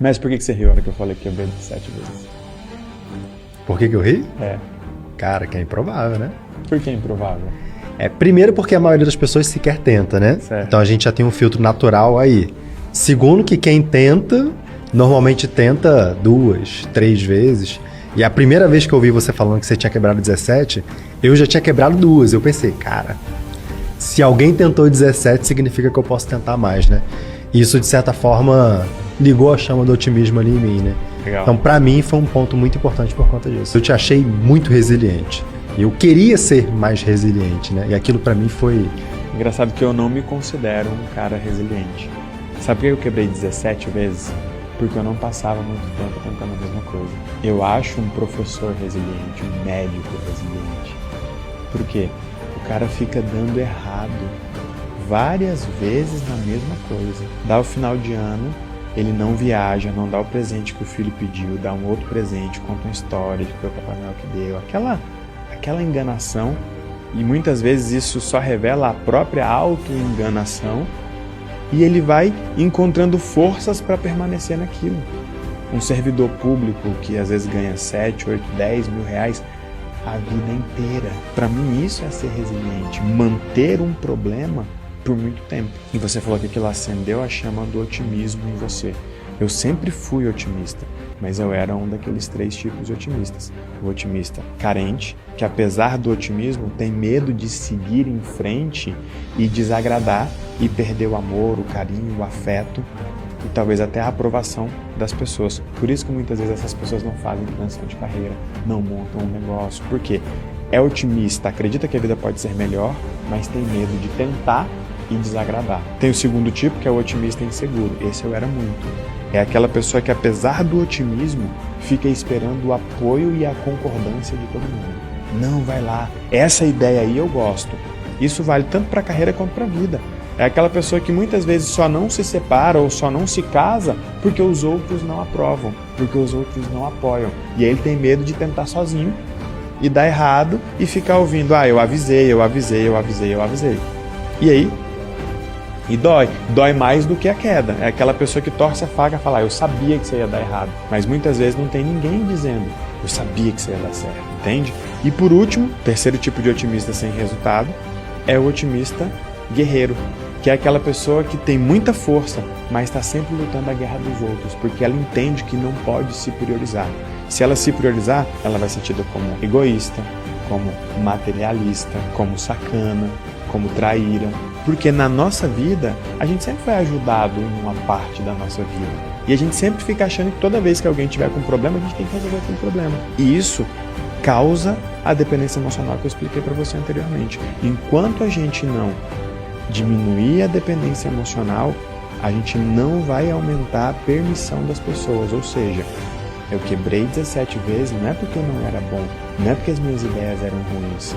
Mas por que você riu na hora que eu falei que quebrei 17 vezes? Por que eu ri? É. Cara, que é improvável, né? Por que é improvável? Primeiro porque a maioria das pessoas sequer tenta, né? Certo. Então a gente já tem um filtro natural aí. Segundo que quem tenta, normalmente tenta 2, 3 vezes. E a primeira vez que eu ouvi você falando que você tinha quebrado 17, eu já tinha quebrado 2. Eu pensei, cara, se alguém tentou 17, significa que eu posso tentar mais, né? E isso, de certa forma, ligou a chama do otimismo ali em mim, né? Legal. Então, pra mim, foi um ponto muito importante por conta disso. Eu te achei muito resiliente. Eu queria ser mais resiliente, né? E aquilo pra mim foi... Engraçado que eu não me considero um cara resiliente. Sabe por que eu quebrei 17 vezes? Porque eu não passava muito tempo tentando a mesma coisa. Eu acho um professor resiliente, um médico resiliente. Por quê? O cara fica dando errado várias vezes na mesma coisa. Dá o final de ano, ele não viaja, não dá o presente que o filho pediu, dá um outro presente, conta uma história de que foi o Papai Noel que deu. Aquela enganação, e muitas vezes isso só revela a própria auto-enganação, e ele vai encontrando forças para permanecer naquilo. Um servidor público que às vezes ganha 7, 8, 10 mil reais a vida inteira. Para mim isso é ser resiliente, manter um problema por muito tempo. E você falou que aquilo acendeu a chama do otimismo em você. Eu sempre fui otimista, mas eu era um daqueles 3 tipos de otimistas. O otimista carente, que apesar do otimismo tem medo de seguir em frente e desagradar e perder o amor, o carinho, o afeto e talvez até a aprovação das pessoas. Por isso que muitas vezes essas pessoas não fazem transição de carreira, não montam um negócio. Por quê? É otimista, acredita que a vida pode ser melhor, mas tem medo de tentar e desagradar. Tem o segundo tipo, que é o otimista inseguro. Esse eu era muito. É aquela pessoa que, apesar do otimismo, fica esperando o apoio e a concordância de todo mundo. Não, vai lá. Essa ideia aí eu gosto. Isso vale tanto para a carreira quanto para a vida. É aquela pessoa que muitas vezes só não se separa ou só não se casa porque os outros não aprovam, porque os outros não apoiam. E aí ele tem medo de tentar sozinho e dar errado e ficar ouvindo, eu avisei. E aí? E dói mais do que a queda. É aquela pessoa que torce a faca e fala, eu sabia que você ia dar errado. Mas muitas vezes não tem ninguém dizendo, eu sabia que você ia dar certo, entende? E por último, terceiro tipo de otimista sem resultado, é o otimista guerreiro, que é aquela pessoa que tem muita força, mas está sempre lutando a guerra dos outros, porque ela entende que não pode se priorizar. Se ela se priorizar, ela vai ser tida como egoísta, como materialista, como sacana, como traíra. Porque na nossa vida, a gente sempre foi ajudado em uma parte da nossa vida. E a gente sempre fica achando que toda vez que alguém tiver com um problema, a gente tem que resolver aquele problema. E isso causa a dependência emocional que eu expliquei para você anteriormente. Enquanto a gente não diminuir a dependência emocional, a gente não vai aumentar a permissão das pessoas. Ou seja, eu quebrei 17 vezes, não é porque eu não era bom, não é porque as minhas ideias eram ruins,